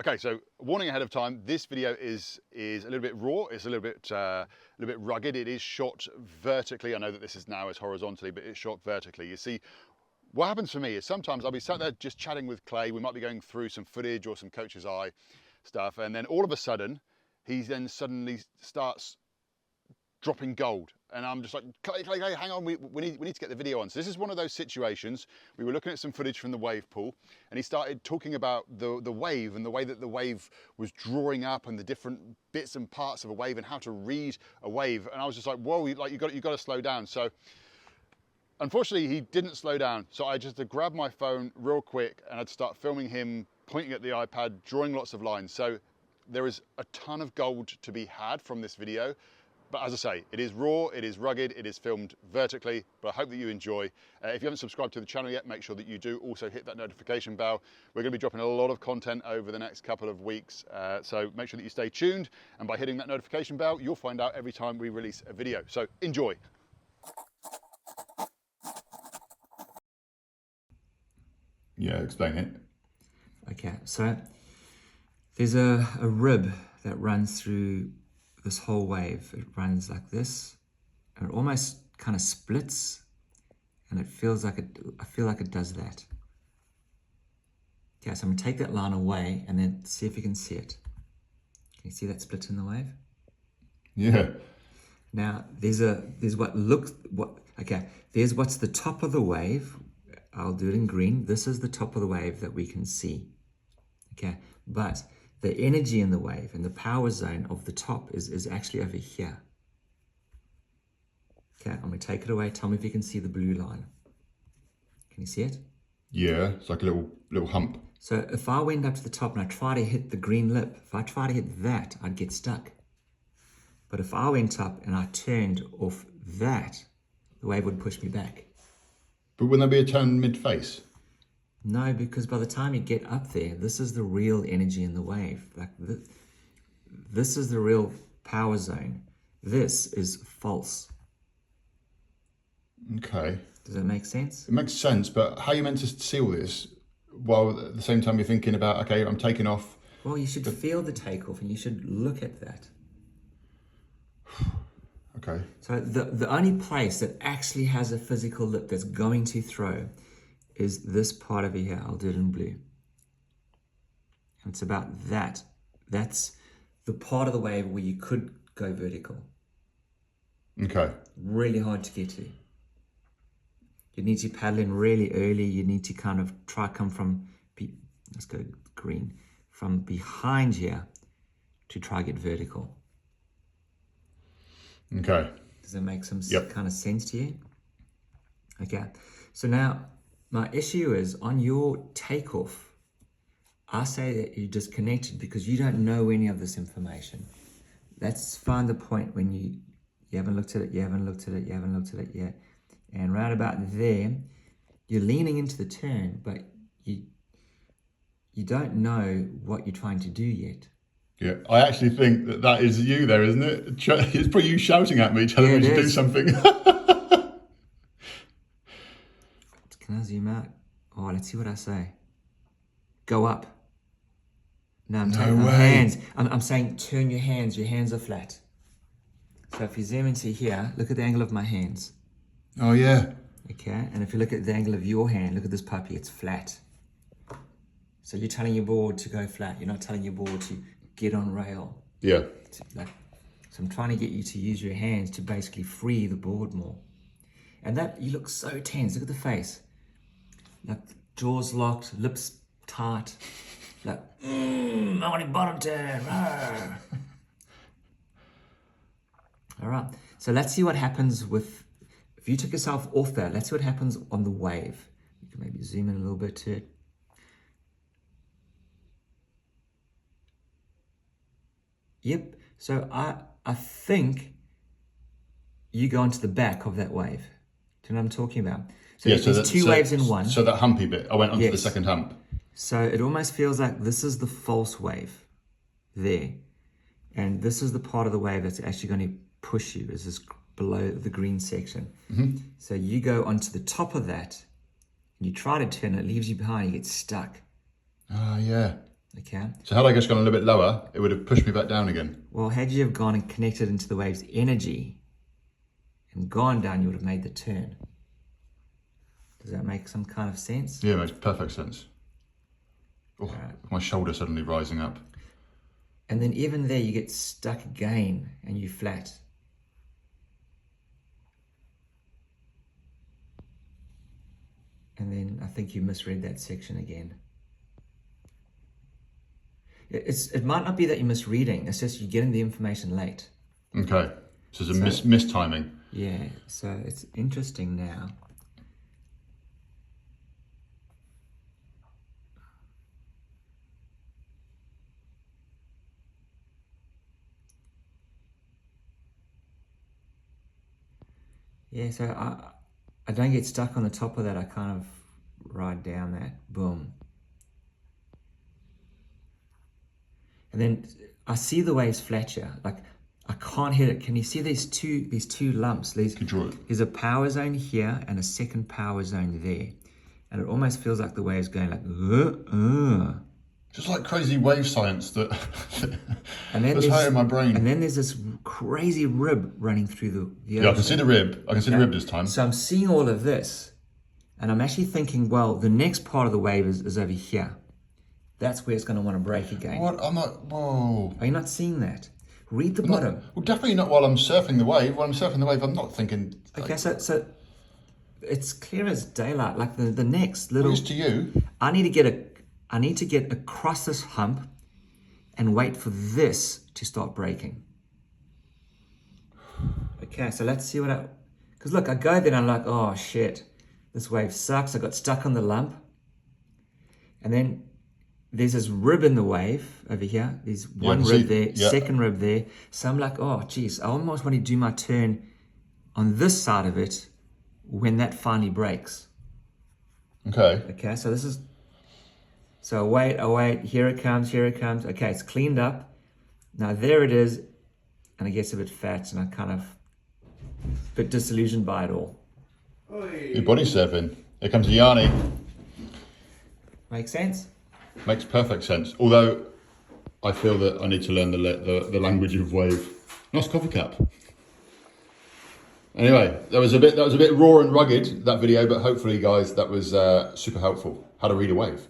Okay, so warning ahead of time, this video is a little bit raw, it's a little bit rugged. It is shot vertically. I know that this is now as horizontally, but it's shot vertically. You see, what happens for me is sometimes I'll be sat there just chatting with Clay. We might be going through some footage or some coach's eye stuff, and then all of a sudden, he then suddenly starts dropping gold. And I'm just like, Clay, hang on, we need to get the video on. So this is one of those situations. We were looking at some footage from the wave pool, and he started talking about the wave and the way that the wave was drawing up and the different bits and parts of a wave and how to read a wave. And I was just like, whoa, like you got to slow down. So unfortunately, he didn't slow down. So I just had to grab my phone real quick and I'd start filming him, pointing at the iPad, drawing lots of lines. So there is a ton of gold to be had from this video. But as I say, it is raw, it is rugged, it is filmed vertically, but I hope that you enjoy. If you haven't subscribed to the channel yet, make sure that you do. Also hit that notification bell. We're going to be dropping a lot of content over the next couple of weeks, so make sure that you stay tuned. And by hitting that notification bell, you'll find out every time we release a video. So enjoy. Yeah, explain it. Okay, so there's a rib that runs through this whole wave. It runs like this, and it almost kind of splits, and it feels like I feel like it does that. Okay, so I'm gonna take that line away and then see if you can see it. Can you see that split in the wave? Yeah. Now there's what's the top of the wave. I'll do it in green. This is the top of the wave that we can see. Okay, but the energy in the wave and the power zone of the top is actually over here. Okay, I'm going to take it away. Tell me if you can see the blue line. Can you see it? Yeah, it's like a little hump. So if I went up to the top and I try to hit the green lip, if I try to hit that, I'd get stuck. But if I went up and I turned off that, the wave would push me back. But wouldn't there be a turn mid-face? No, because by the time you get up there, this is the real energy in the wave. Like this is the real power zone. This is false. Okay. Does that make sense? It makes sense, but how are you meant to see all this while at the same time you're thinking about, okay, I'm taking off? Well, you should feel the takeoff and you should look at that. Okay. So the only place that actually has a physical lip that's going to throw is this part over here. I'll do it in blue. And it's about that. That's the part of the wave where you could go vertical. Okay. Really hard to get to. You need to paddle in really early. You need to kind of come from, let's go green, from behind here to try get vertical. Okay. Does that make some Yep. kind of sense to you? Okay. So now, my issue is on your takeoff, I say that you're disconnected because you don't know any of this information. Let's find the point when you haven't looked at it, you haven't looked at it yet. And right about there, you're leaning into the turn, but you don't know what you're trying to do yet. Yeah, I actually think that is you there, isn't it? It's probably you shouting at me, telling me to do something. Can I zoom out? Oh, let's see what I say. Go up. No, I'm taking my hands. I'm saying turn your hands. Your hands are flat. So if you zoom into here, look at the angle of my hands. Oh, yeah. Okay, and if you look at the angle of your hand, look at this puppy, it's flat. So you're telling your board to go flat. You're not telling your board to get on rail. Yeah. So I'm trying to get you to use your hands to basically free the board more. And that, you look so tense. Look at the face. Like jaws locked, lips tight. Like, I want a bottom turn. All right. So let's see what happens if you took yourself off that. Let's see what happens on the wave. You can maybe zoom in a little bit to it. Yep. So I think you go into the back of that wave. Do you know what I'm talking about? So yeah, there's two waves in one. So that humpy bit, I went onto the second hump. So it almost feels like this is the false wave there. And this is the part of the wave that's actually going to push you, is this below the green section. Mm-hmm. So you go onto the top of that, and you try to turn, it leaves you behind, you get stuck. Ah, yeah. Okay. So had I just gone a little bit lower, it would have pushed me back down again. Well, had you have gone and connected into the wave's energy and gone down, you would have made the turn. Does that make some kind of sense? Yeah, it makes perfect sense. Oh, my shoulder suddenly rising up. And then even there, you get stuck again and you flat. And then I think you misread that section again. It might not be that you're misreading, it's just you're getting the information late. Okay, so there's a mistiming. Yeah, so it's interesting now. Yeah, so I don't get stuck on the top of that. I kind of ride down that, boom. And then I see the waves flat here. Like I can't hit it. Can you see these two lumps? There's a power zone here and a second power zone there. And it almost feels like the wave's going like, Just like crazy wave science that and then that's high in my brain. And then there's this crazy rib running through the ocean. Yeah, I can see the rib. I can see the rib this time. So I'm seeing all of this, and I'm actually thinking, well, the next part of the wave is over here. That's where it's going to want to break again. What? I'm not. Whoa. Are you not seeing that? Read the bottom. Well, definitely not while I'm surfing the wave. While I'm surfing the wave, I'm not thinking. Okay, so it's clear as daylight. Like the next little. Who's to you? I need to get across this hump and wait for this to start breaking. Okay, so let's see what because look, I go there and I'm like, oh shit, this wave sucks. I got stuck on the lump. And then there's this rib in the wave over here. There's one rib there, second rib there. So I'm like, oh geez, I almost want to do my turn on this side of it when that finally breaks. Okay. Okay, so this is, so I wait, here it comes. Okay, it's cleaned up. Now there it is, and it gets a bit fat, and I kind of a bit disillusioned by it all. You're body surfing. Here comes Yanni. Make sense? Makes perfect sense. Although I feel that I need to learn the language of wave. Nice coffee cup. Anyway, that was a bit raw and rugged, that video, but hopefully, guys, that was super helpful. How to read a wave.